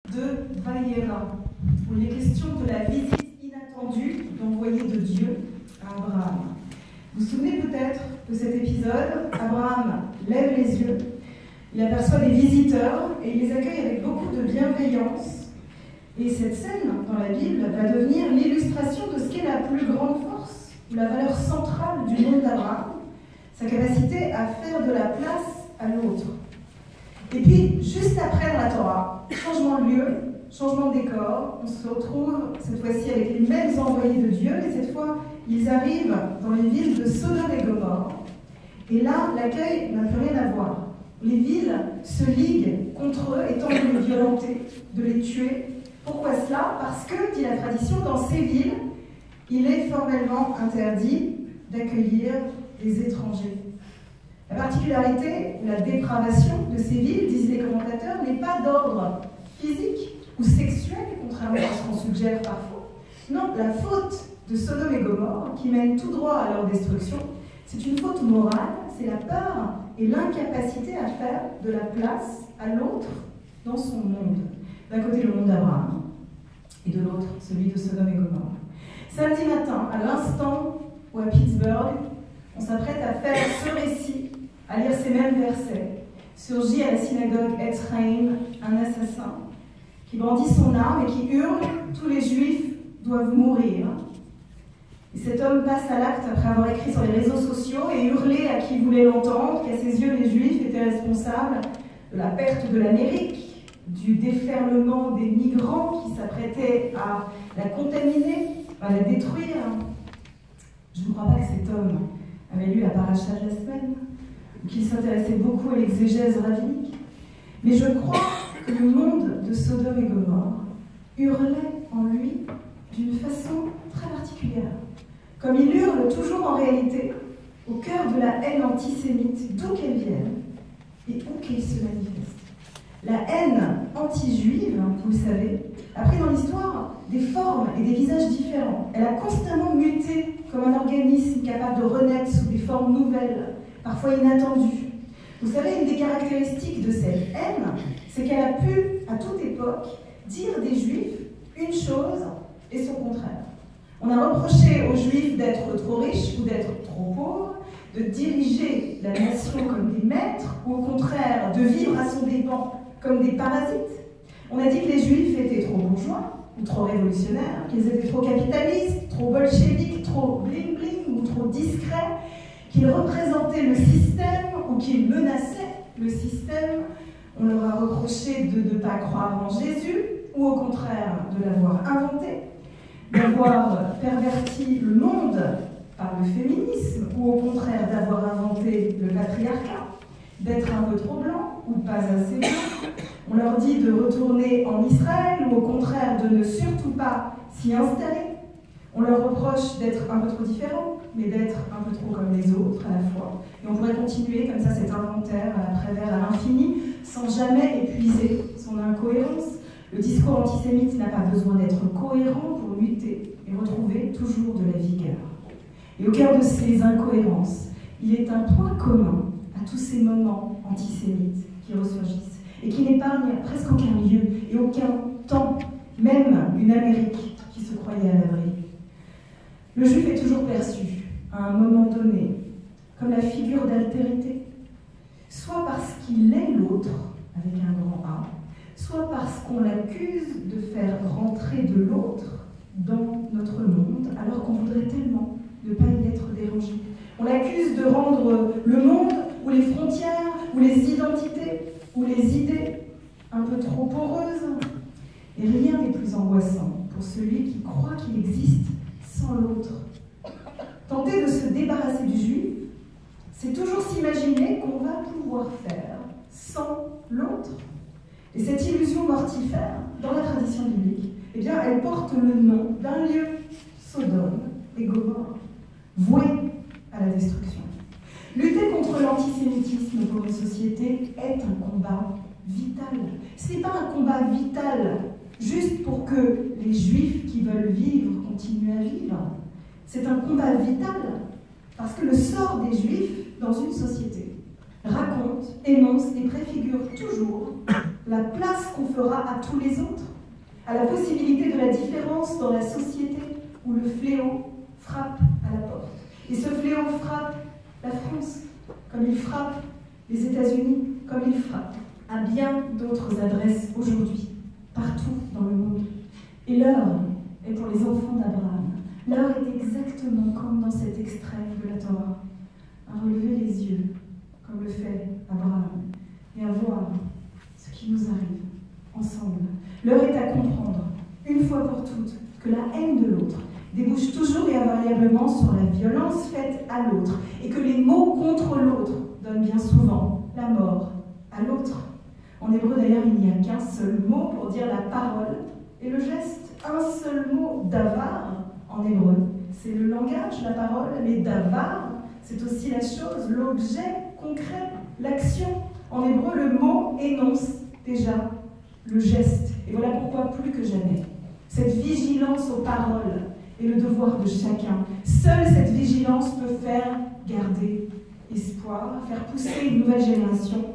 de Vaïera, où il est question de la visite inattendue d'envoyé de Dieu à Abraham. Vous vous souvenez peut-être de cet épisode? Abraham lève les yeux, il aperçoit des visiteurs et il les accueille avec beaucoup de bienveillance. Et cette scène dans la Bible va devenir l'illustration de ce qu'est la plus grande force, ou la valeur centrale du monde d'Abraham, sa capacité à faire de la place à l'autre. Et puis, juste après dans la Torah, changement de lieu, changement de décor, on se retrouve cette fois-ci avec les mêmes envoyés de Dieu, et cette fois, ils arrivent dans les villes de Sodome et Gomorrhe. Et là, l'accueil n'a plus rien à voir. Les villes se liguent contre eux et tentent de les violenter, de les tuer. Pourquoi cela? Parce que, dit la tradition, dans ces villes, il est formellement interdit d'accueillir des étrangers. La particularité, la dépravation de ces villes, disent les commentateurs, n'est pas d'ordre physique ou sexuel, contrairement à ce qu'on suggère parfois. Non, la faute de Sodome et Gomorrhe, qui mène tout droit à leur destruction, c'est une faute morale, c'est la peur et l'incapacité à faire de la place à l'autre dans son monde. D'un côté, le monde d'Abraham, et de l'autre, celui de Sodome et Gomorrhe. Samedi matin, à l'instant où à Pittsburgh, on s'apprête à faire ce récit, à lire ces mêmes versets, surgit à la synagogue Etz Chaim un assassin qui brandit son arme et qui hurle « Tous les Juifs doivent mourir ». Et cet homme passe à l'acte après avoir écrit sur les réseaux sociaux et hurlé à qui voulait l'entendre qu'à ses yeux les Juifs étaient responsables de la perte de l'Amérique, du déferlement des migrants qui s'apprêtaient à la contaminer, à la détruire. Je ne crois pas que cet homme avait lu la paracha de la semaine, ou qu'il s'intéressait beaucoup à l'exégèse rabbinique. Mais je crois que le monde de Sodome et Gomorrhe hurlait en lui d'une façon très particulière. Comme il hurle toujours en réalité au cœur de la haine antisémite, d'où qu'elle vienne et où qu'elle se manifeste. La haine anti-juive, vous le savez, a pris dans l'histoire des formes et des visages différents. Elle a constamment muté comme un organisme capable de renaître sous des formes nouvelles, parfois inattendues. Vous savez, une des caractéristiques de cette haine, c'est qu'elle a pu, à toute époque, dire des Juifs une chose et son contraire. On a reproché aux Juifs d'être trop riches ou d'être trop pauvres, de diriger la nation comme des maîtres, ou au contraire, de vivre à son dépens comme des parasites. On a dit que les Juifs étaient trop bourgeois, ou trop révolutionnaires, qu'ils étaient trop capitalistes, trop bolcheviques, trop bling-bling, ou trop discrets, qu'ils représentaient le système, ou qu'ils menaçaient le système. On leur a reproché de ne pas croire en Jésus, ou au contraire, de l'avoir inventé, d'avoir perverti le monde par le féminisme, ou au contraire d'avoir inventé le patriarcat, d'être un peu trop blanc ou pas assez blanc. On leur dit de retourner en Israël ou au contraire de ne surtout pas s'y installer. On leur reproche d'être un peu trop différents, mais d'être un peu trop comme les autres à la fois. Et on pourrait continuer comme ça cet inventaire à l'après-vert à l'infini, sans jamais épuiser son incohérence. Le discours antisémite n'a pas besoin d'être cohérent pour lutter et retrouver toujours de la vigueur. Et au cœur de ces incohérences, il est un point commun à tous ces moments antisémites qui ressurgissent et qui n'épargnent presque aucun lieu et aucun temps, même une Amérique qui se croyait à l'abri. Le Juif est toujours perçu, à un moment donné, comme la figure d'altérité, soit parce qu'il est l'autre, avec un grand A, soit parce qu'on l'accuse de faire rentrer de l'autre dans notre monde, alors qu'on voudrait tellement ne pas y être dérangé. On l'accuse de rendre le monde, ou les frontières, ou les identités, ou les idées un peu trop poreuses. Et rien n'est plus angoissant pour celui qui croit qu'il existe sans l'autre. Tenter de se débarrasser du Juif, c'est toujours s'imaginer qu'on va pouvoir faire sans l'autre. Et cette illusion mortifère, dans la tradition biblique, eh bien, elle porte le nom d'un lieu, Sodome et Gomorrhe, voué à la destruction. Lutter contre l'antisémitisme pour une société est un combat vital. Ce n'est pas un combat vital juste pour que les Juifs qui veulent vivre continuent à vivre. C'est un combat vital parce que le sort des Juifs dans une société raconte, énonce et préfigure toujours la place qu'on fera à tous les autres, à la possibilité de la différence dans la société où le fléau frappe à la porte. Et ce fléau frappe la France, comme il frappe les États-Unis, comme il frappe à bien d'autres adresses aujourd'hui, partout dans le monde. Et l'heure est pour les enfants d'Abraham. L'heure est exactement comme dans cet extrait de la Torah, à relever les yeux, comme le fait Abraham, et à voir ce qui nous arrive ensemble. L'heure est à comprendre, une fois pour toutes, que la haine de l'autre débouche toujours et invariablement sur la violence faite à l'autre, et que les mots contre l'autre donnent bien souvent la mort à l'autre. En hébreu d'ailleurs, il n'y a qu'un seul mot pour dire la parole et le geste. Un seul mot, davar, en hébreu. C'est le langage, la parole, mais davar, c'est aussi la chose, l'objet concret, l'action. En hébreu, le mot énonce déjà le geste. Et voilà pourquoi, plus que jamais, cette vigilance aux paroles est le devoir de chacun. Seule cette vigilance peut faire garder espoir, faire pousser une nouvelle génération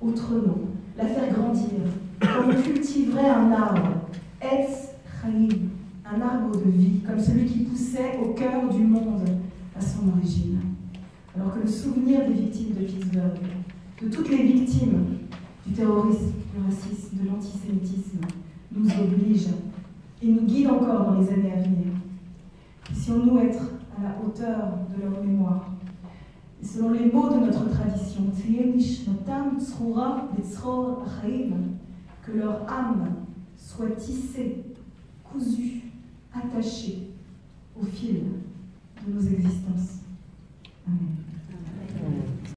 autrement, la faire grandir, comme on cultiverait un arbre, Etz Chaim, un arbre de vie, comme celui qui poussait au cœur du monde à son origine. Alors que le souvenir des victimes de Pittsburgh, de toutes les victimes du terrorisme, du racisme, de l'antisémitisme, nous oblige et nous guide encore dans les années à venir. Puissions-nous être à la hauteur de leur mémoire. Et selon les mots de notre tradition, que leur âme soit tissée, cousue, attachée au fil de nos existences. Amen.